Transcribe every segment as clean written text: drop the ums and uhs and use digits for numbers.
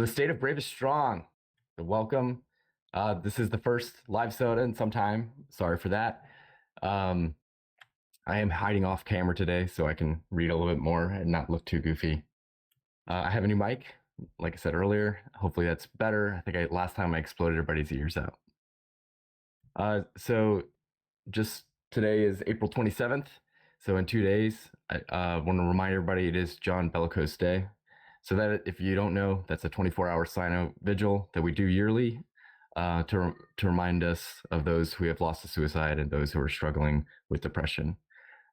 The state of Brave is strong. Welcome. This is the first live SOTA in some time. Sorry for that. Um, I am hiding off camera today so I can read a little bit more and not look too goofy. I have a new mic, like I said earlier. Hopefully that's better. I think last time I exploded everybody's ears out. So just today is April 27th. So in 2 days, I want to remind everybody it is John Bellicose Day. So that if you don't know, that's a 24-hour cyno vigil that we do yearly to remind us of those who have lost to suicide and those who are struggling with depression.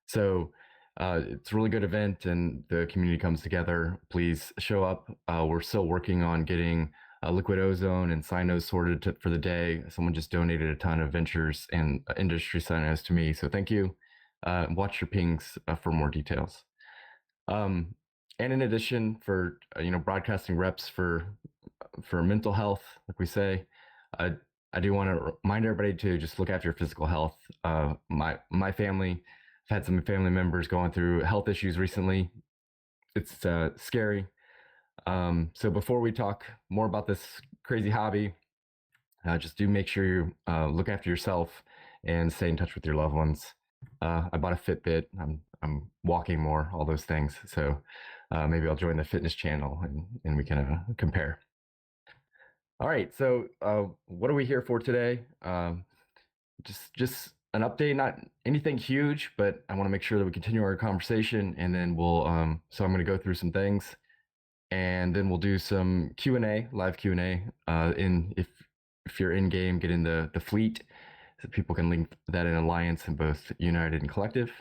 So it's a really good event and the community comes together. Please show up. We're still working on getting liquid ozone and cynos sorted for the day. Someone just donated a ton of ventures and industry cynos to me. So thank you. Watch your pings for more details. And in addition, for broadcasting reps for mental health, like we say, I do want to remind everybody to just look after your physical health. My family, I've had some family members going through health issues recently. It's scary. So before we talk more about this crazy hobby, just do make sure you look after yourself and stay in touch with your loved ones. I bought a Fitbit. I'm walking more, all those things. So maybe I'll join the fitness channel and we can compare. All right. So what are we here for today? Just an update, not anything huge, but I want to make sure that we continue our conversation, and then we'll. So I'm going to go through some things, and then we'll do some Q&A, live Q&A. If you're in game, get in the fleet, so people can link that in Alliance in both United and Collective.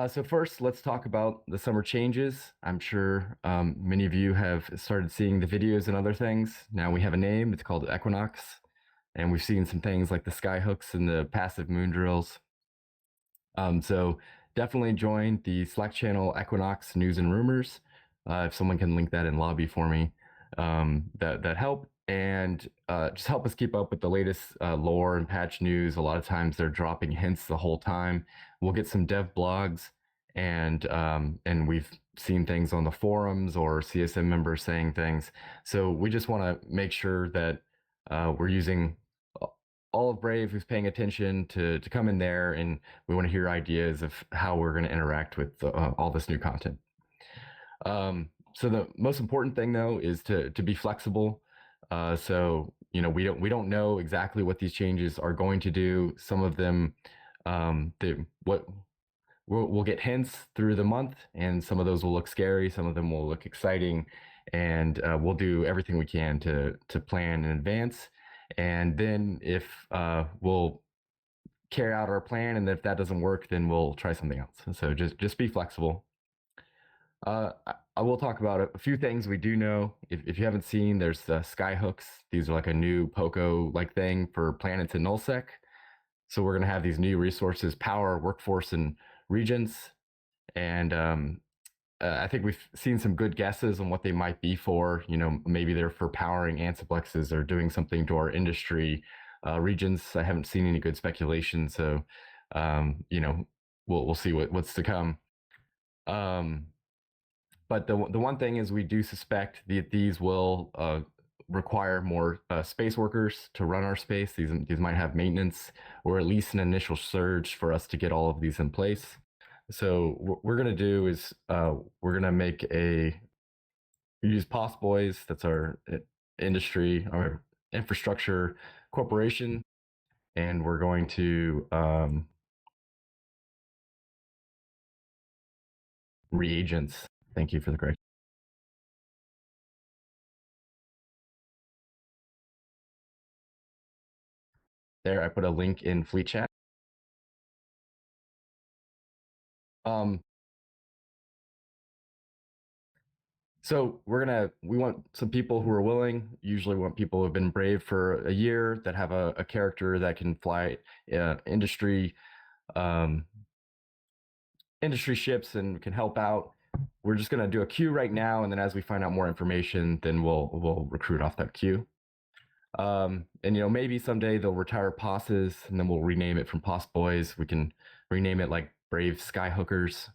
So first, let's talk about the summer changes. I'm sure many of you have started seeing the videos and other things. Now we have a name. It's called Equinox. And we've seen some things like the sky hooks and the passive moon drills. So definitely join the Slack channel Equinox News and Rumors. If someone can link that in lobby for me, that help. And just help us keep up with the latest lore and patch news. A lot of times they're dropping hints the whole time. We'll get some dev blogs, and we've seen things on the forums or CSM members saying things. So we just want to make sure that we're using all of Brave who's paying attention to come in there, and we want to hear ideas of how we're going to interact with all this new content. So the most important thing though is to be flexible. So we don't know exactly what these changes are going to do. Some of them, we'll get hints through the month, and some of those will look scary. Some of them will look exciting, and we'll do everything we can to plan in advance. And then if we'll carry out our plan, and if that doesn't work, then we'll try something else. So just be flexible. I will talk about a few things we do know. If you haven't seen, there's the sky hooks. These are like a new POCO-like thing for planets in nullsec. So we're going to have these new resources, power, workforce, and regions. And I think we've seen some good guesses on what they might be for. Maybe they're for powering antiplexes or doing something to our industry regions. I haven't seen any good speculation, so we'll see what's to come. But the one thing is, we do suspect that these will require more space workers to run our space. These might have maintenance, or at least an initial surge for us to get all of these in place. So what we're going to do is we're going to use POS Boys. That's our industry, our infrastructure corporation. And we're going to reagents. Thank you for the correction. There, I put a link in Fleet Chat. So we want some people who are willing. Usually we want people who have been brave for a year, that have a character that can fly industry ships and can help out. We're just going to do a queue right now, and then as we find out more information, then we'll recruit off that queue. And maybe someday they'll retire POSes, and then we'll rename it from POS Boys. We can rename it like Brave Skyhookers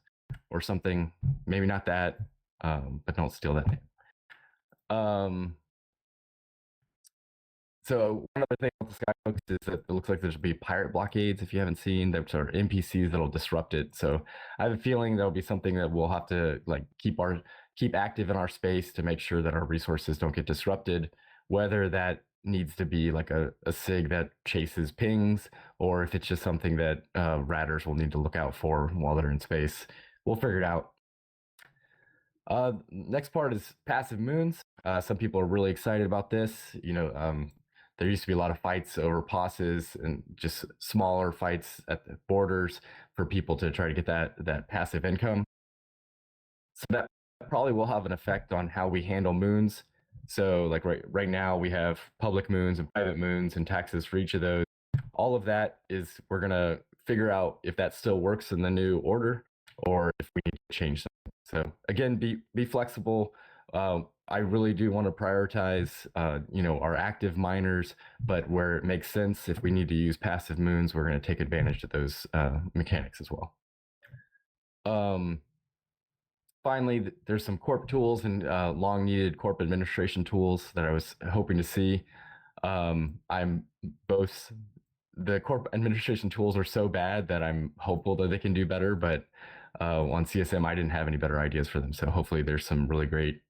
or something. Maybe not that, but don't steal that name. Um, So one other thing with the Skyhooks is that it looks like there's be pirate blockades if you haven't seen that sort of NPCs that'll disrupt it. So I have a feeling there'll be something that we'll have to like keep active in our space to make sure that our resources don't get disrupted. Whether that needs to be like a SIG that chases pings, or if it's just something that ratters will need to look out for while they're in space, we'll figure it out. Next part is passive moons. Some people are really excited about this. There used to be a lot of fights over posses and just smaller fights at the borders for people to try to get that passive income. So that probably will have an effect on how we handle moons. So like right now we have public moons and private moons and taxes for each of those. All of that is we're gonna figure out if that still works in the new order or if we need to change something. So again, be flexible. I really do want to prioritize, our active miners, but where it makes sense, if we need to use passive moons, we're going to take advantage of those mechanics as well. Um, Finally, there's some corp tools and long needed corp administration tools that I was hoping to see. I'm both the corp administration tools are so bad that I'm hopeful that they can do better, but on CSM, I didn't have any better ideas for them. So hopefully there's some really great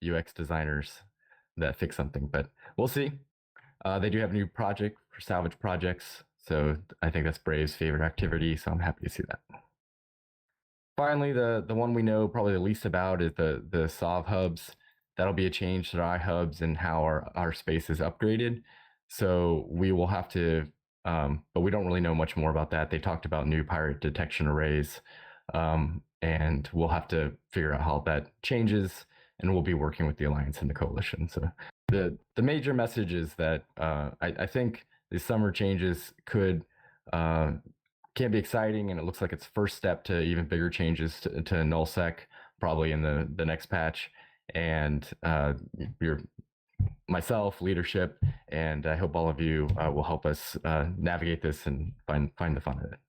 UX designers that fix something, but we'll see. They do have a new project for salvage projects. So I think that's Brave's favorite activity. So I'm happy to see that. Finally, the one we know probably the least about is the SOV hubs. That'll be a change to our iHubs and how our space is upgraded. So we will have to, but we don't really know much more about that. They talked about new pirate detection arrays, and we'll have to figure out how that changes. And we'll be working with the alliance and the coalition. So the major message is that I think the summer changes can be exciting, and it looks like it's first step to even bigger changes to nullsec probably in the next patch. And your myself, leadership, and I hope all of you will help us navigate this and find the fun of it.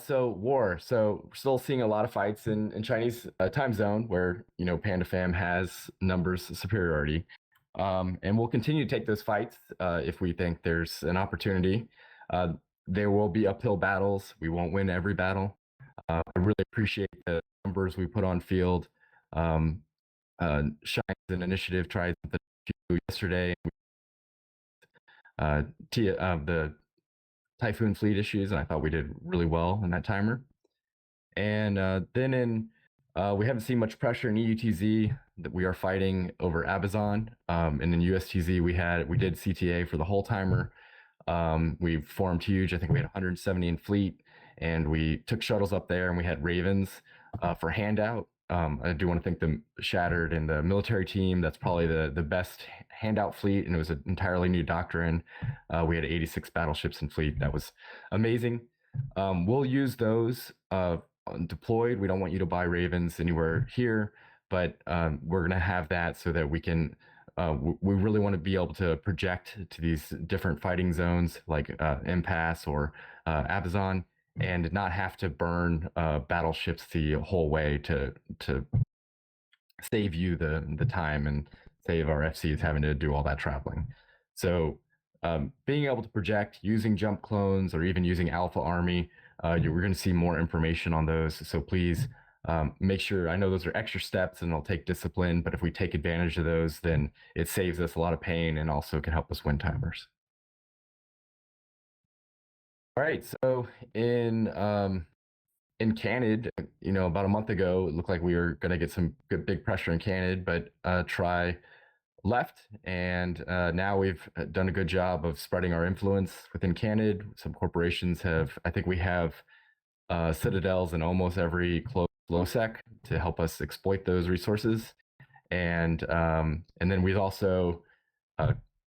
So war. So we're still seeing a lot of fights in Chinese time zone where Panda Fam has numbers superiority, and we'll continue to take those fights if we think there's an opportunity. Uh, there will be uphill battles. We won't win every battle. I really appreciate the numbers we put on field. Shines an initiative tried the yesterday. The Typhoon fleet issues, and I thought we did really well in that timer. And we haven't seen much pressure in EUTZ that we are fighting over Abazon. And in USTZ we did CTA for the whole timer. We formed huge. I think we had 170 in fleet, and we took shuttles up there, and we had Ravens for handout. I do want to thank the Shattered and the military team. That's probably the best handout fleet, and it was an entirely new doctrine. We had 86 battleships in fleet. That was amazing. We'll use those deployed. We don't want you to buy Ravens anywhere here, but we're going to have that so that we can we really want to be able to project to these different fighting zones like Impasse or Abazon, and not have to burn battleships the whole way to save you the time and save our FCs having to do all that traveling. So being able to project using jump clones or even using Alpha Army, we're going to see more information on those. So please make sure, I know those are extra steps and it'll take discipline, but if we take advantage of those, then it saves us a lot of pain and also can help us win timers. All right, so in Canid, about a month ago, it looked like we were going to get some good big pressure in Canid, but Try left, and now we've done a good job of spreading our influence within Canid. Some corporations I think we have citadels in almost every close lowsec to help us exploit those resources, and then we've also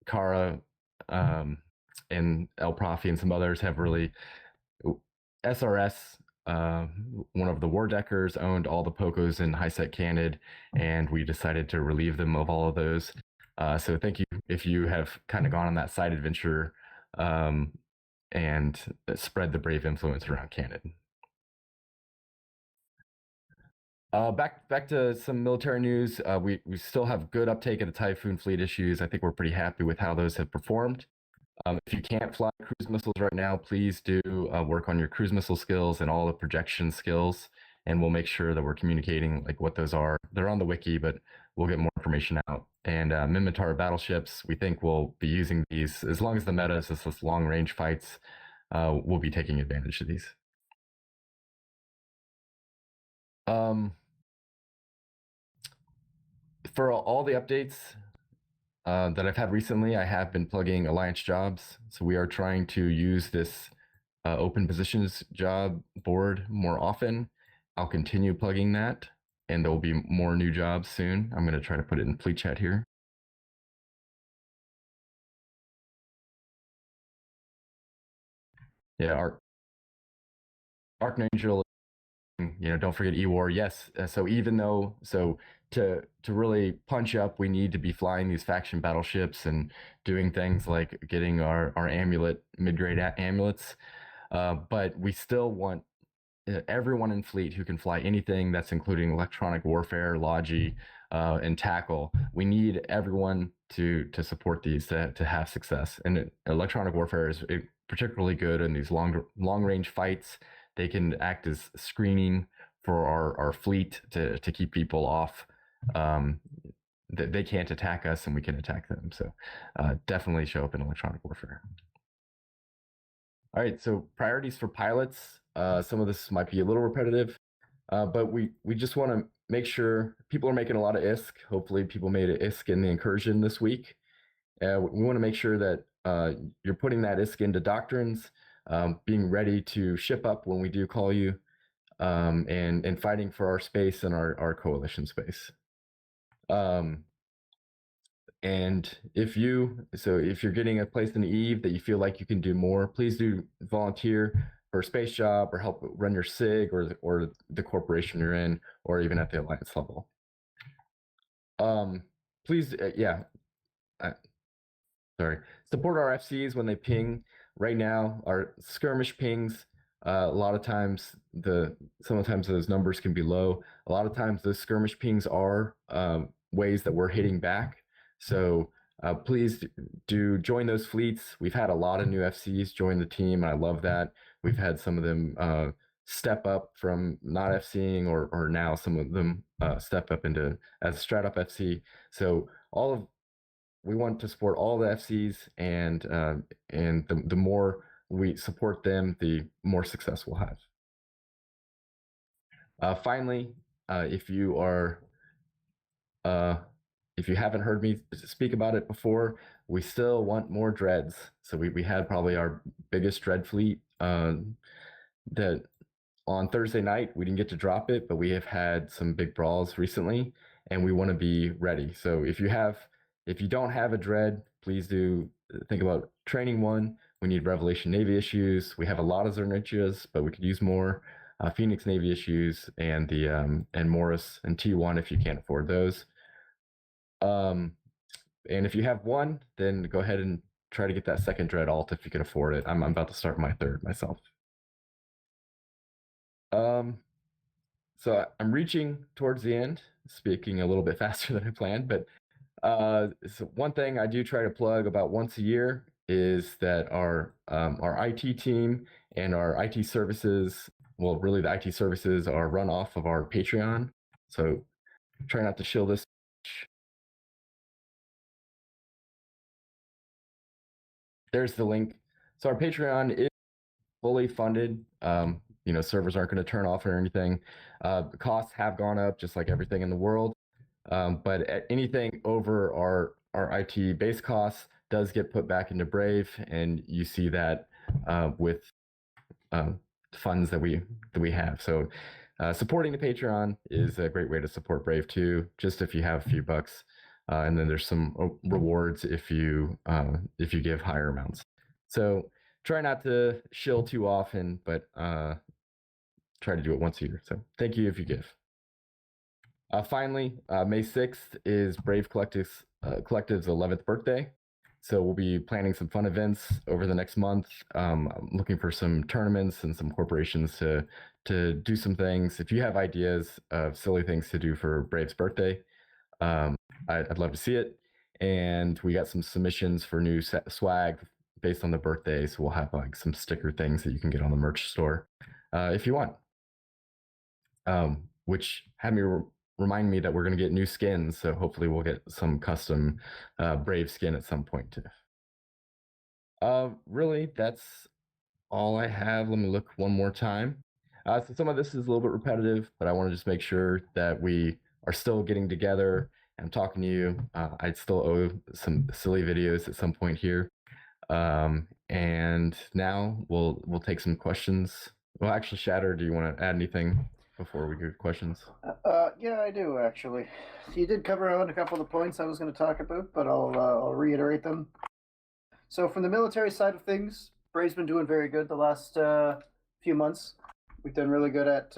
Kara and El Profi and some others have really SRS. One of the war deckers owned all the Pocos in High-Sec Canid, and we decided to relieve them of all of those. So thank you if you have kind of gone on that side adventure and spread the brave influence around Canid. Back to some military news. We still have good uptake of the Typhoon fleet issues. I think we're pretty happy with how those have performed. If you can't fly cruise missiles right now, please do work on your cruise missile skills and all the projection skills, and we'll make sure that we're communicating like what those are. They're on the wiki, but we'll get more information out. And Minmatar battleships, we think we'll be using these as long as the meta is this long range fights. We'll be taking advantage of these. Um, for all the updates that I've had recently, I have been plugging Alliance jobs. So we are trying to use this open positions job board more often. I'll continue plugging that, and there will be more new jobs soon. I'm going to try to put it in fleet chat here. Yeah, Archangel, don't forget E-War. Yes. So even though, to really punch up, we need to be flying these faction battleships and doing things like getting our amulet, mid-grade amulets. But we still want everyone in fleet who can fly anything that's including electronic warfare, logi, and tackle. We need everyone to support these to have success. And electronic warfare is particularly good in these long range fights. They can act as screening for our fleet to keep people off. They can't attack us and we can attack them. So definitely show up in electronic warfare. All right, so priorities for pilots. Some of this might be a little repetitive, but we just want to make sure people are making a lot of ISK. Hopefully, people made an ISK in the incursion this week. We want to make sure that you're putting that ISK into doctrines, being ready to ship up when we do call you, and fighting for our space and our coalition space. And if you're getting a place in the Eve that you feel like you can do more, please do volunteer for a space job or help run your SIG or the corporation you're in, or even at the alliance level. Please, sorry, support our FCs when they ping. Right now, our skirmish pings, a lot of times sometimes those numbers can be low. A lot of times those skirmish pings are ways that we're hitting back. So please do join those fleets. We've had a lot of new FCs join the team, and I love that. We've had some of them step up from not FCing, or now some of them step up into as a strat up FC. So we want to support all the FCs, and the more we support them, the more success we'll have. Finally, if you haven't heard me speak about it before, we still want more dreads. So we had probably our biggest dread fleet that on Thursday night. We didn't get to drop it, but we have had some big brawls recently, and we want to be ready. So if you don't have a dread, please do think about training one. We need Revelation Navy issues. We have a lot of Zernichas, but we could use more. Phoenix Navy issues, and and Morris and T1 if you can't afford those. And if you have one, then go ahead and try to get that second dread alt if you can afford it. I'm about to start my third myself. So I'm reaching towards the end, speaking a little bit faster than I planned, but so one thing I do try to plug about once a year is that our IT team and our IT services, well, really the IT services are run off of our Patreon. So try not to shill this. There's the link. So our Patreon is fully funded. Servers aren't going to turn off or anything. Costs have gone up just like everything in the world. But anything over our IT base costs does get put back into Brave, and you see that with funds that we have. So supporting the Patreon is a great way to support Brave too, just if you have a few bucks. And then there's some rewards if you give higher amounts. So try not to shill too often, but try to do it once a year. So thank you if you give. Finally, May 6th is Brave Collective's 11th birthday. So we'll be planning some fun events over the next month. I'm looking for some tournaments and some corporations to to do some things. If you have ideas of silly things to do for Brave's birthday, I'd love to see it. And we got some submissions for new swag based on the birthday, so we'll have like some sticker things that you can get on the merch store if you want. Which had me remind me that we're going to get new skins, so hopefully we'll get some custom Brave skin at some point too. Really, that's all I have. Let me look one more time. So some of this is a little bit repetitive, but I want to just make sure that we are still getting together. I'm talking to you. I still owe some silly videos at some point here. And now we'll take some questions. Well, actually, Shatter, do you want to add anything before we go to questions? Yeah, I do actually. You did cover on a couple of the points I was going to talk about, but I'll reiterate them. So from the military side of things, Brave's been doing very good the last few months. We've done really good at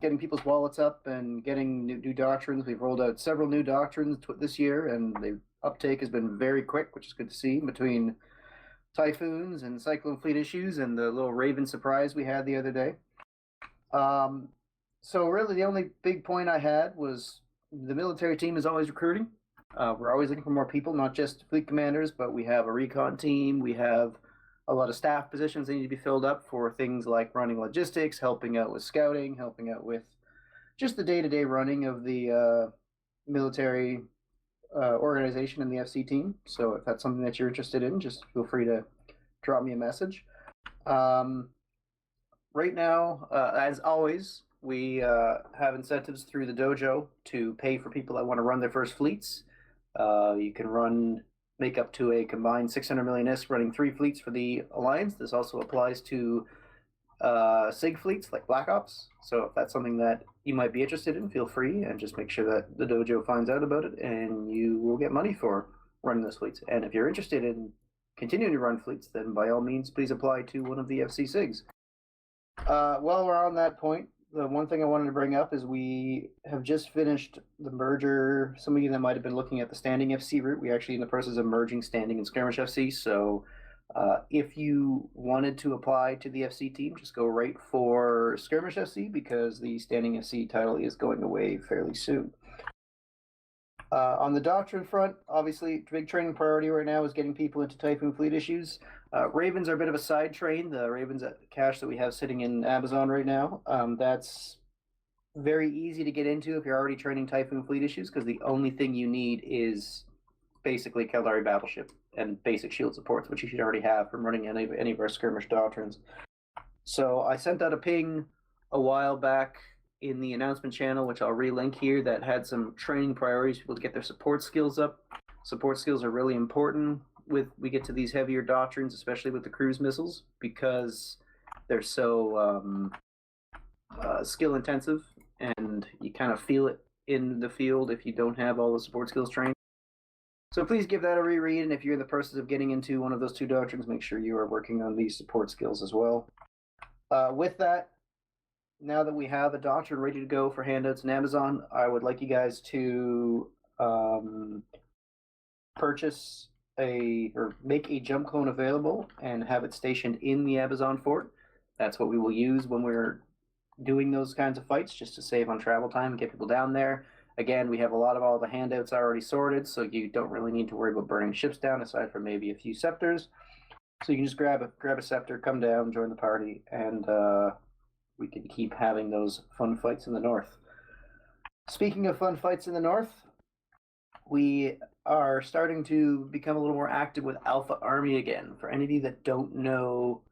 getting people's wallets up and getting new doctrines. We've rolled out several new doctrines this year, and the uptake has been very quick, which is good to see, between typhoons and cyclone fleet issues and the little Raven surprise we had the other day. So really the only big point I had was the military team is always recruiting. We're always looking for more people, not just fleet commanders, but we have a recon team. We have a lot of staff positions that need to be filled up for things like running logistics, helping out with scouting, helping out with just the day-to-day running of the military organization and the FC team. So if that's something that you're interested in, just feel free to drop me a message. Right now, as always, we have incentives through the dojo to pay for people that want to run their first fleets. You can make up to a combined 600 million ISK running 3 fleets for the Alliance. This also applies to SIG fleets like Black Ops. So if that's something that you might be interested in, feel free and just make sure that the dojo finds out about it and you will get money for running those fleets. And if you're interested in continuing to run fleets, then by all means, please apply to one of the FC SIGs. While we're on that point, the one thing I wanted to bring up is we have just finished the merger. Some of you that might have been looking at the Standing FC route, we're actually in the process of merging Standing and Skirmish FC. So if you wanted to apply to the FC team, just go right for Skirmish FC because the Standing FC title is going away fairly soon. On the doctrine front, obviously, big training priority right now is getting people into Typhoon fleet issues. Ravens are a bit of a side train. The Ravens cache that we have sitting in Amazon right now, that's very easy to get into if you're already training Typhoon fleet issues because the only thing you need is basically Caldari battleship and basic shield supports, which you should already have from running any of our skirmish doctrines. So I sent out a ping a while back in the announcement channel, which I'll relink here, that had some training priorities for people to get their support skills up. Support skills are really important we get to these heavier doctrines, especially with the cruise missiles, because they're so skill intensive, and you kind of feel it in the field if you don't have all the support skills trained. So please give that a reread, and if you're in the process of getting into one of those 2 doctrines, make sure you are working on these support skills as well. With that, now that we have a doctrine ready to go for handouts in Amazon, I would like you guys to purchase or make a jump clone available and have it stationed in the Amazon fort. That's what we will use when we're doing those kinds of fights, just to save on travel time and get people down there. Again, we have a lot of all the handouts already sorted, so you don't really need to worry about burning ships down, aside from maybe a few scepters. So you can just grab a scepter, come down, join the party, and we can keep having those fun fights in the north. Speaking of fun fights in the north, we are starting to become a little more active with Alpha Army again. For any of you that don't know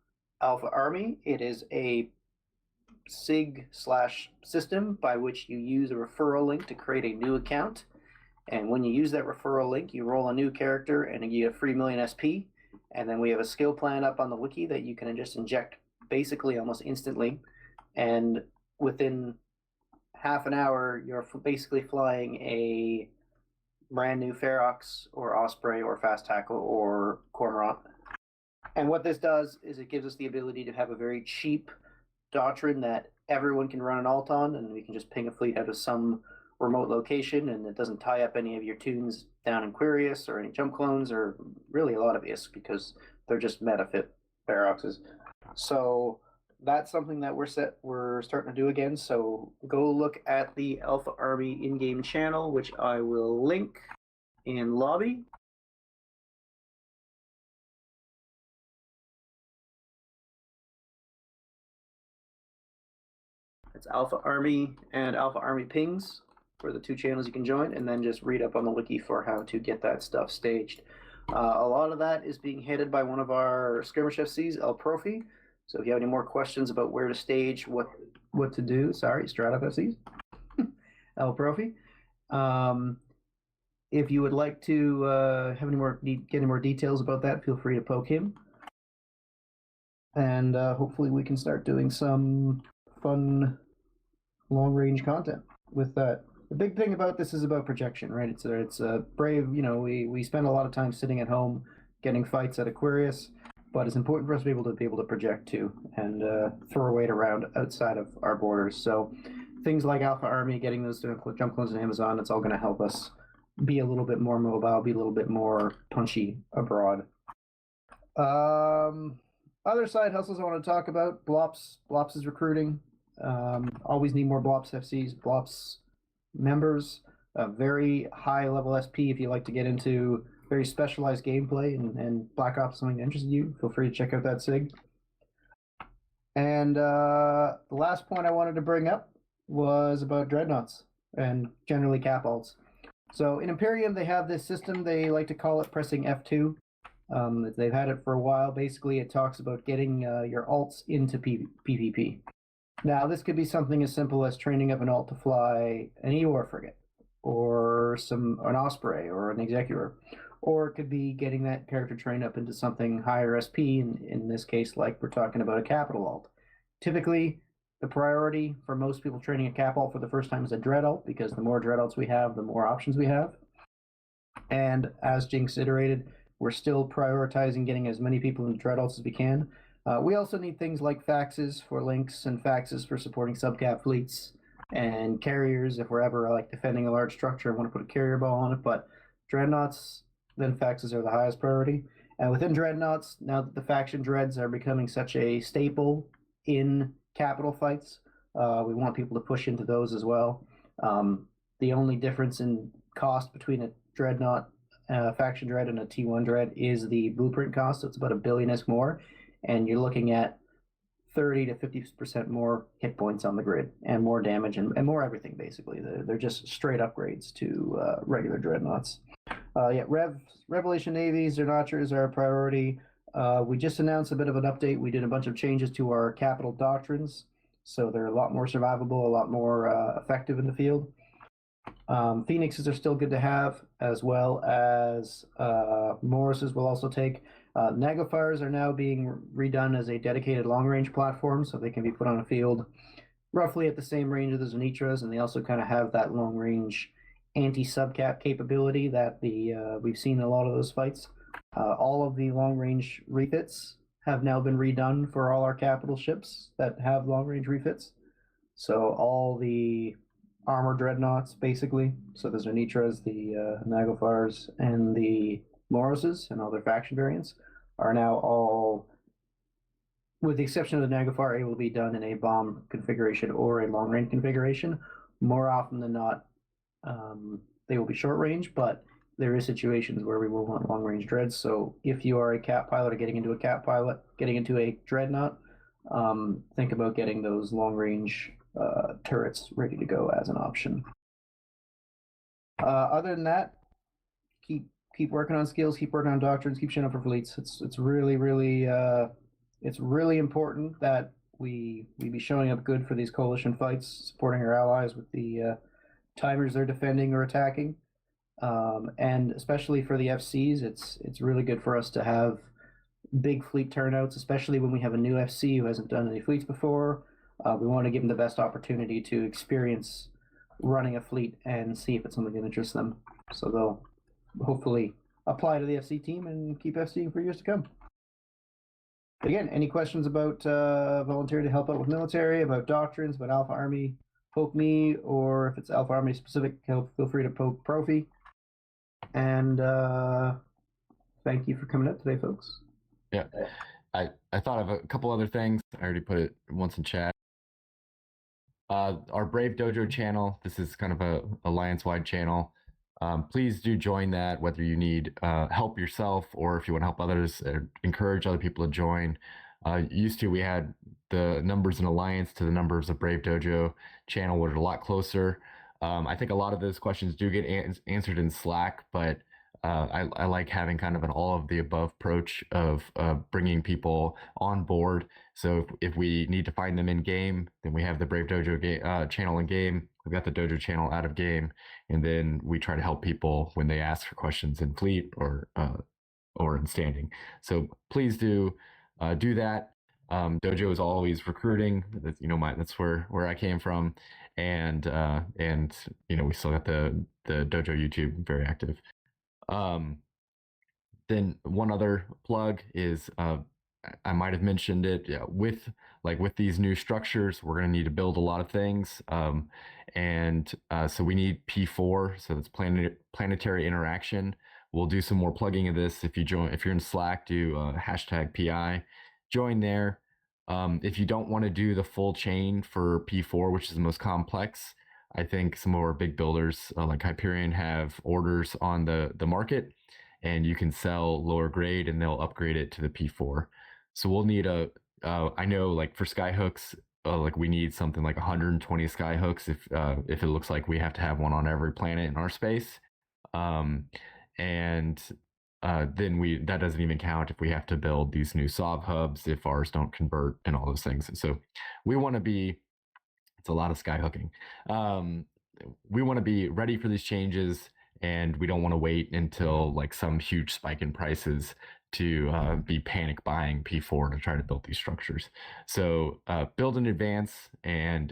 Alpha Army, it is a SIG/system by which you use a referral link to create a new account. And when you use that referral link, you roll a new character and you get free million SP. And then we have a skill plan up on the wiki that you can just inject basically almost instantly. And within half an hour, you're basically flying a brand new Ferox or Osprey or Fast Tackle or Cormorant. And what this does is it gives us the ability to have a very cheap doctrine that everyone can run an alt on, and we can just ping a fleet out of some remote location, and it doesn't tie up any of your tunes down in Quirius or any jump clones or really a lot of ISK because they're just meta fit Feroxes. So that's something that we're starting to do again. So go look at the Alpha Army in-game channel, which I will link in lobby. It's Alpha Army and Alpha Army Pings for the two channels you can join, and then just read up on the wiki for how to get that stuff staged. A lot of that is being headed by one of our skirmish FCs, El Profi. So if you have any more questions about where to stage, what to do, sorry, Strat FCs, El Profi. If you would like to have get any more details about that, feel free to poke him. And hopefully we can start doing some fun long-range content with that. The big thing about this is about projection, right? It's a brave. We spend a lot of time sitting at home getting fights at Aquarius, but it's important for us to be able to project too and throw weight around outside of our borders. So things like Alpha Army, getting those jump clones in Amazon, it's all going to help us be a little bit more mobile, be a little bit more punchy abroad. Other side hustles I want to talk about. Blops is recruiting. Always need more Blops FCs, Blops members. Very high level SP if you like to get into very specialized gameplay and Black Ops something that interests you. Feel free to check out that SIG. And the last point I wanted to bring up was about dreadnoughts and generally cap alts. So in Imperium, they have this system, they like to call it pressing F2. They've had it for a while. Basically, it talks about getting your alts into PvP. Now, this could be something as simple as training up an alt to fly an Eeyore frigate, or an Osprey, or an Executor. Or it could be getting that character trained up into something higher SP, in this case, like we're talking about a capital alt. Typically, the priority for most people training a cap alt for the first time is a dread alt, because the more dread alts we have, the more options we have. And as Jinx iterated, we're still prioritizing getting as many people into dread alts as we can. We also need things like faxes for links and faxes for supporting subcap fleets and carriers if we're ever like defending a large structure and want to put a carrier ball on it. But dreadnoughts, then faxes are the highest priority. And within dreadnoughts, now that the faction dreads are becoming such a staple in capital fights, we want people to push into those as well. The only difference in cost between a dreadnought faction dread and a T1 dread is the blueprint cost. So it's about $1 billion more, and you're looking at 30 to 50% more hit points on the grid and more damage and more everything. Basically, they're just straight upgrades to regular dreadnoughts. Revelation navies, their notchers are a priority. We just announced a bit of an update. We did a bunch of changes to our capital doctrines, so they're a lot more survivable, a lot more effective in the field. Phoenixes are still good to have, as well as Morrises will also take. Nagafires are now being redone as a dedicated long-range platform, so they can be put on a field roughly at the same range as the Zanitras, and they also kind of have that long-range anti-subcap capability that we've seen in a lot of those fights. All of the long-range refits have now been redone for all our capital ships that have long-range refits. So all the armor dreadnoughts, basically. So the Zanitras, the Naglfars, and the Morrises, and all their faction variants, are now all, with the exception of the Naglfar, able to be done in a bomb configuration or a long range configuration. More often than not, they will be short range, but there is situations where we will want long range dreads. So if you are a cap pilot or getting into a dreadnought, think about getting those long range turrets ready to go as an option. Other than that, keep working on skills, keep working on doctrines, keep showing up for fleets. It's really important that we be showing up good for these coalition fights, supporting our allies with the timers they're defending or attacking, and especially for the FCs, it's really good for us to have big fleet turnouts, especially when we have a new FC who hasn't done any fleets before. We want to give them the best opportunity to experience running a fleet and see if it's something that interests them. So they'll hopefully apply to the FC team and keep FCing for years to come. Again, any questions about volunteering to help out with military, about doctrines, about Alpha Army, poke me, or if it's Alpha Army specific, feel free to poke Profi. And thank you for coming out today, folks. Yeah. I thought of a couple other things. I already put it once in chat. Our Brave Dojo channel. This is kind of a alliance-wide channel. Please do join that, whether you need help yourself or if you want to help others, encourage other people to join. Used to, we had the numbers in Alliance to the numbers of Brave Dojo channel were a lot closer. I think a lot of those questions do get answered in Slack, but I like having kind of an all of the above approach of bringing people on board. So if we need to find them in game, then we have the Brave Dojo channel in game. We've got the Dojo channel out of game, and then we try to help people when they ask for questions in fleet or in standing. So please do that. Dojo is always recruiting. That's, that's where I came from, and we still got the Dojo YouTube very active. Um, then one other plug is I might have mentioned it, yeah, with these new structures, we're going to need to build a lot of things, and so we need P4, so that's planetary interaction. We'll do some more plugging of this. If you're in Slack, do hashtag PI, join there. If you don't want to do the full chain for P4, which is the most complex, I think some of our big builders like Hyperion have orders on the market, and you can sell lower grade and they'll upgrade it to the P4. So we'll need I know like for skyhooks, like we need something like 120 skyhooks if it looks like we have to have one on every planet in our space. Um, and then that doesn't even count if we have to build these new SOV hubs if ours don't convert and all those things. So we want to be, it's a lot of skyhooking. Um, we want to be ready for these changes, and we don't want to wait until like some huge spike in prices to be panic buying P4 to try to build these structures. So build in advance, and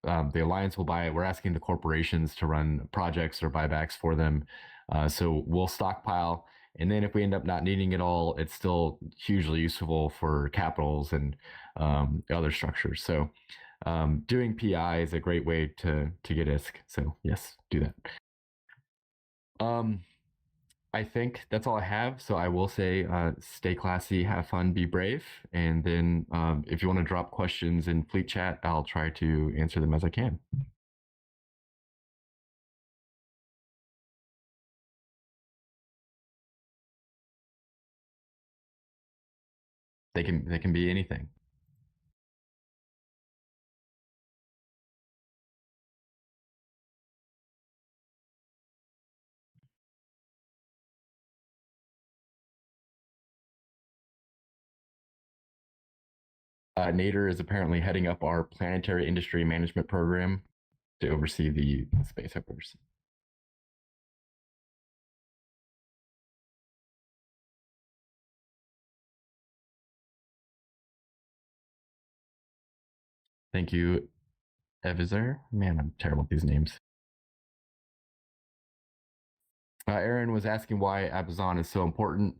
the alliance will buy it. We're asking the corporations to run projects or buybacks for them. So we'll stockpile, and then if we end up not needing it all, it's still hugely useful for capitals and other structures. So doing PI is a great way to get ISK. So yes, do that. Um, I think that's all I have. So I will say, stay classy, have fun, be brave, and then if you want to drop questions in Fleet Chat, I'll try to answer them as I can. They can be anything. Nader is apparently heading up our planetary industry management program to oversee the space hoppers. Thank you, Evizer. Man, I'm terrible at these names. Aaron was asking why Abazon is so important.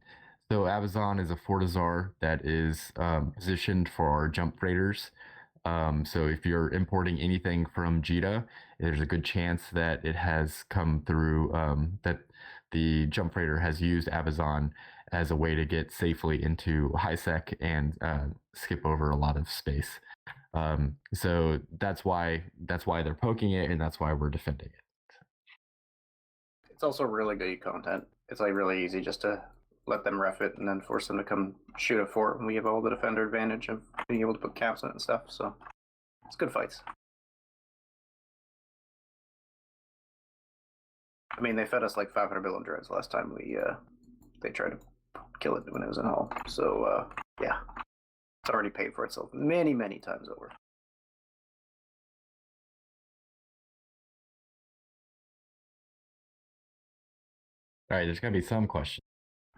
So Abazon is a Fortizar that is positioned for our jump freighters. So if you're importing anything from JITA, there's a good chance that it has come through, that the jump freighter has used Abazon as a way to get safely into HiSec and skip over a lot of space. So that's why they're poking it, and that's why we're defending it. It's also really good content. It's like really easy just to let them ref it and then force them to come shoot a fort, and we have all the defender advantage of being able to put caps on it and stuff. So it's good fights. I mean, they fed us like 500 billion dreads last time they tried to kill it when it was in Hull. So yeah, it's already paid for itself many, many times over. All right, there's gonna be some question.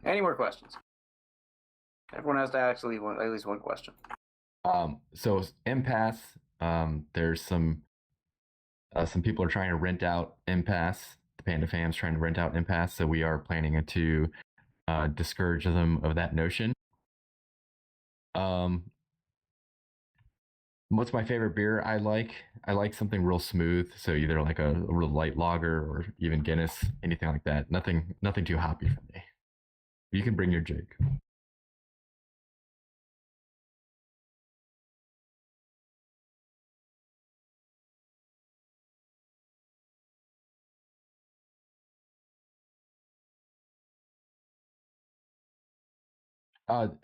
Any more questions? Everyone has to actually at least one question. So impasse. There's some people are trying to rent out impasse. The Panda fam's trying to rent out impasse, so we are planning to discourage them of that notion. What's my favorite beer? I like something real smooth, so either like a real light lager or even Guinness, anything like that. Nothing too hoppy for me. You can bring your jig.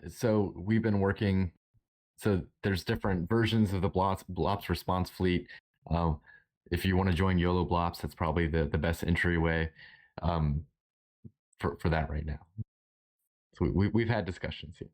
So we've been working. So there's different versions of the Blops response fleet. Um, if you want to join YOLO Blops, that's probably the best entryway um, for that right now. So we've had discussions here.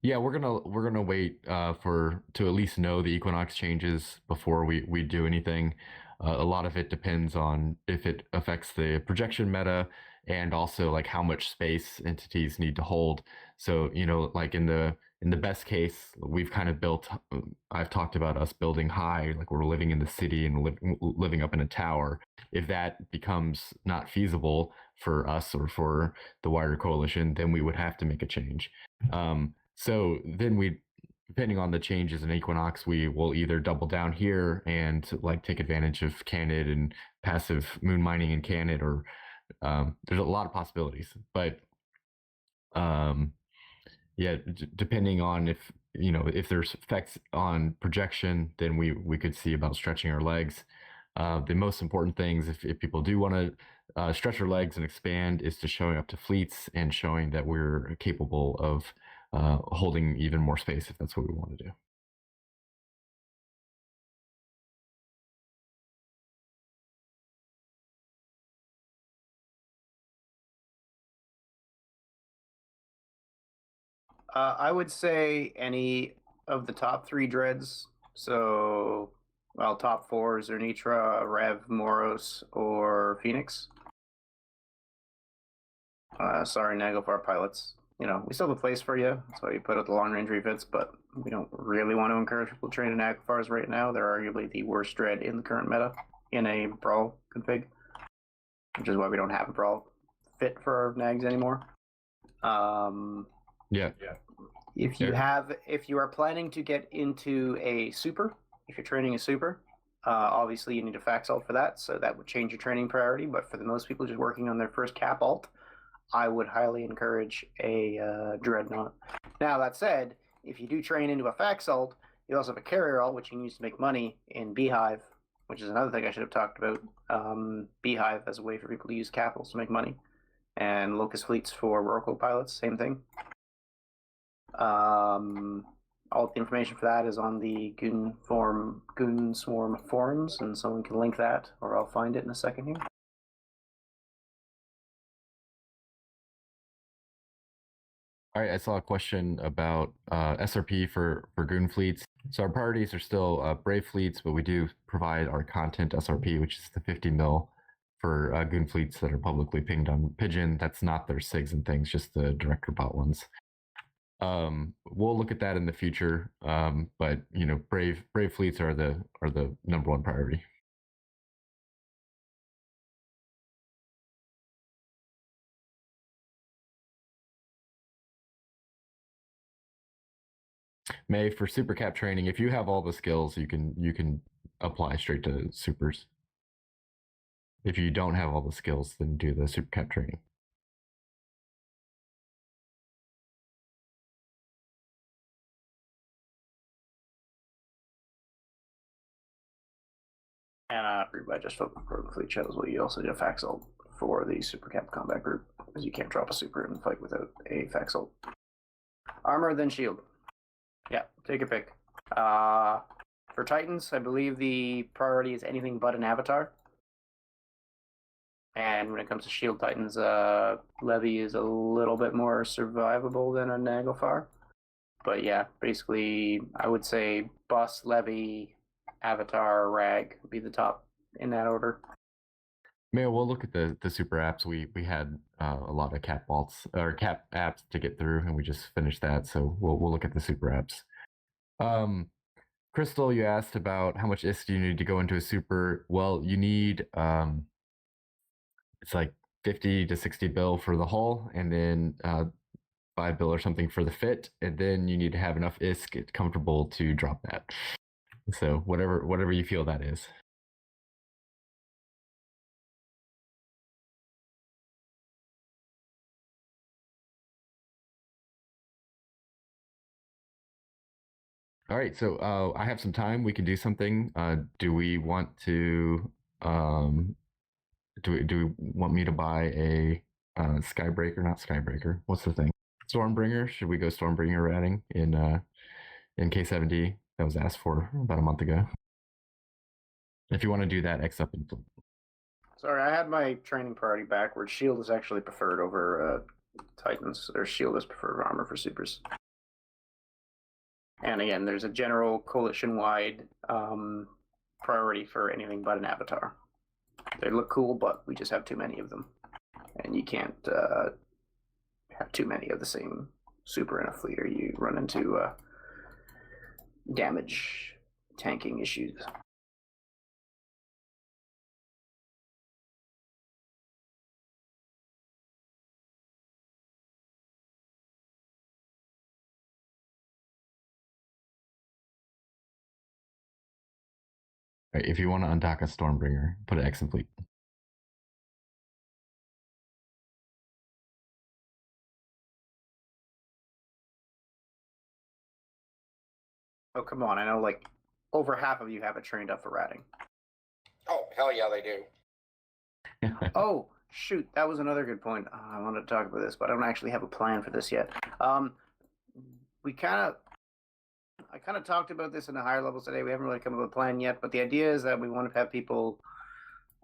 Yeah, we're gonna wait for to at least know the equinox changes before we do anything. A lot of it depends on if it affects the projection meta and also like how much space entities need to hold. So like in the best case, we've kind of built. I've talked about us building high, like we're living in the city and living up in a tower. If that becomes not feasible for us or for the wider coalition, then we would have to make a change. So then depending on the changes in Equinox, we will either double down here and like take advantage of Canid and passive moon mining in Canid, or there's a lot of possibilities. But um, yeah, depending on if there's effects on projection, then we could see about stretching our legs. The most important things, if people do want to stretch their legs and expand, is to showing up to fleets and showing that we're capable of holding even more space if that's what we want to do. I would say any of the top three dreads. So, well, top four is Nitra, Rev, Moros, or Phoenix. Sorry, Naglfar pilots. We still have a place for you. That's why we put out the long range refits, but we don't really want to encourage people to train in Naglfars right now. They're arguably the worst dread in the current meta in a brawl config, which is why we don't have a brawl fit for our nags anymore. Yeah. If you are planning to get into a super, if you're training a super, obviously you need a fax alt for that, so that would change your training priority. But for the most people just working on their first cap alt, I would highly encourage a dreadnought. Now that said, if you do train into a fax alt, you also have a carrier alt, which you can use to make money in Beehive, which is another thing I should have talked about. Beehive as a way for people to use capitals to make money, and Locust fleets for Oracle pilots, same thing. All the information for that is on the Goon Swarm forums, and someone can link that, or I'll find it in a second here. All right, I saw a question about SRP for Goon fleets. So our priorities are still Brave fleets, but we do provide our content SRP, which is the 50 mil for Goon fleets that are publicly pinged on Pigeon. That's not their SIGs and things, just the director bot ones. We'll look at that in the future, but Brave fleets are the number one priority. May, for super cap training, if you have all the skills, you can apply straight to supers. If you don't have all the skills, then do the super cap training. And I just focused on fleet shows. Well, you also do a fax alt for the super cap combat group, because you can't drop a super and fight without a fax alt. Armor, then shield. Yeah, take your pick. For Titans, I believe the priority is anything but an avatar. And when it comes to Shield Titans, Levy is a little bit more survivable than a Naglfar. But yeah, basically, I would say Bus, Levy, Avatar, Rag would be the top in that order. Mayo, we'll look at the super apps. We had a lot of cap vaults or cap apps to get through, and we just finished that. So we'll look at the super apps. Crystal, you asked about how much ISK do you need to go into a super. Well, you need it's like 50 to 60 bill for the hull, and then 5 bill or something for the fit, and then you need to have enough ISK comfortable to drop that. So whatever you feel that is. All right, so I have some time. We can do something. Do we want to? Um, do we want me to buy a Skybreaker? Not Skybreaker. What's the thing? Stormbringer. Should we go Stormbringer ratting in K7D? That was asked for about a month ago. If you want to do that, X up and Sorry, I had my training priority backwards. Shield is actually preferred over Titans. Or Shield is preferred armor for supers. And again, there's a general coalition-wide priority for anything but an avatar. They look cool, but we just have too many of them. And you can't have too many of the same super in a fleet, or you run into damage tanking issues. right, if you want to undock a Stormbringer, put an X in fleet. Oh, come on. I know like over half of you have it trained up for ratting. Oh, hell yeah, they do. Oh, shoot. That was another good point. I wanted to talk about this, but I don't actually have a plan for this yet. I kind of talked about this in the higher levels today. We haven't really come up with a plan yet, but the idea is that we want to have people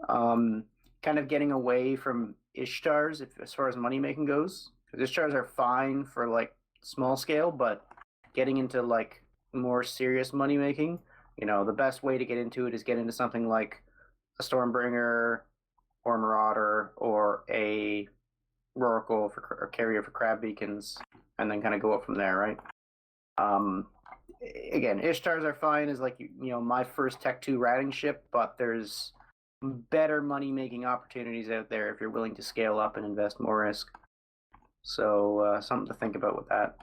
kind of getting away from Ishtars as far as money making goes. Because Ishtars are fine for like small scale, but getting into like more serious money making, the best way to get into it is get into something like a Stormbringer or a Marauder or a Rorqual or Carrier for Crab Beacons, and then kind of go up from there, right? Again, Ishtars are fine as like my first Tech 2 ratting ship, but there's better money making opportunities out there if you're willing to scale up and invest more risk. So something to think about with that.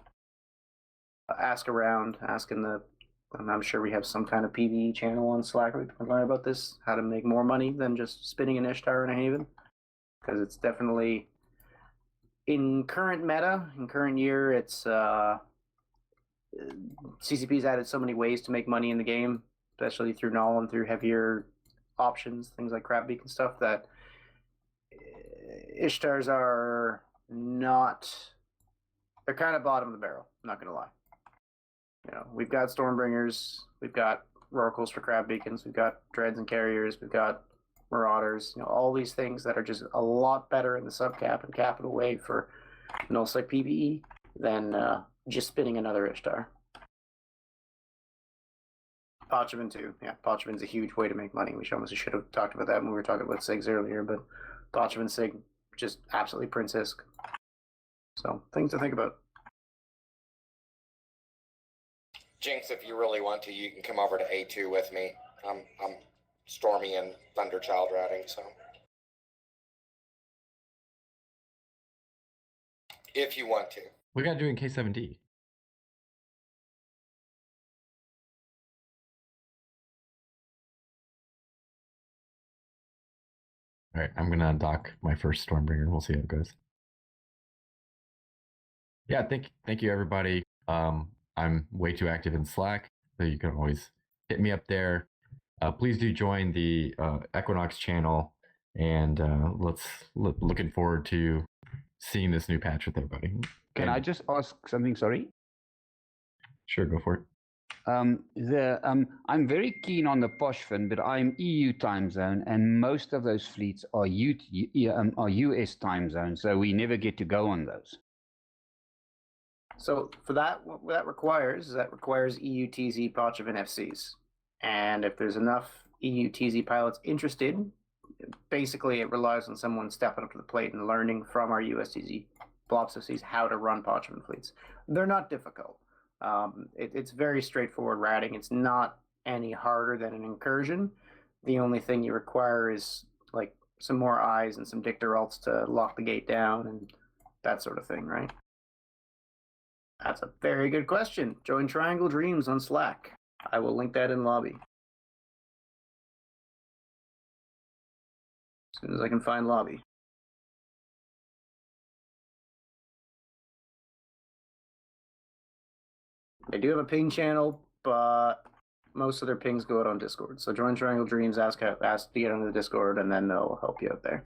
Ask around, I'm sure we have some kind of PvE channel on Slack where we can learn about this, how to make more money than just spinning an Ishtar in a Haven. Because it's definitely, in current meta, in current year, it's CCP's added so many ways to make money in the game, especially through Null and through heavier options, things like Crab Beak and stuff, that Ishtars are not, they're kind of bottom of the barrel, I'm not going to lie. We've got Stormbringers, we've got Rorquals for Crab Beacons, we've got Dreads and Carriers, we've got Marauders, all these things that are just a lot better in the subcap and capital wave for nullsec PvE than just spinning another Ishtar. Parchment too. Yeah, Parchment's a huge way to make money. We almost should have talked about that when we were talking about SIGs earlier, but Parchment SIG, just absolutely Princess. So, things to think about. Jinx, if you really want to, you can come over to A2 with me. I'm Stormy and Thunderchild routing, so. If you want to. We got to do it in K7D. All right, I'm gonna dock my first Stormbringer. We'll see how it goes. Yeah, thank you everybody. I'm way too active in Slack, so you can always hit me up there. Please do join the Equinox channel, and looking forward to seeing this new patch with everybody. Can I just ask something? Sorry. Sure, go for it. I'm very keen on the Poshfin, but I'm EU time zone, and most of those fleets are US time zone, so we never get to go on those. So for that, what that requires EU TZ Pochevin FCs, and if there's enough EU TZ pilots interested, basically it relies on someone stepping up to the plate and learning from our USTZ Blops FCs how to run Pochevin fleets. They're not difficult. It's very straightforward routing. It's not any harder than an incursion. The only thing you require is like some more eyes and some Dictor alts to lock the gate down and that sort of thing, right? That's a very good question. Join Triangle Dreams on Slack. I will link that in lobby. As soon as I can find lobby. They do have a ping channel, but most of their pings go out on Discord. So join Triangle Dreams, ask to get on the Discord, and then they'll help you out there.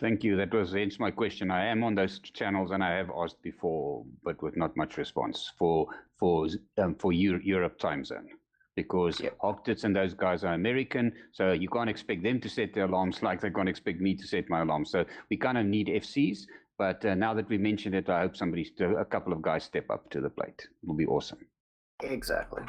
Thank you. That was hence my question. I am on those channels, and I have asked before, but with not much response for Europe time zone, because Octets and those guys are American, so you can't expect them to set their alarms like they can't expect me to set my alarms. So we kind of need FCs. But now that we mentioned it, I hope a couple of guys step up to the plate. It will be awesome. Exactly.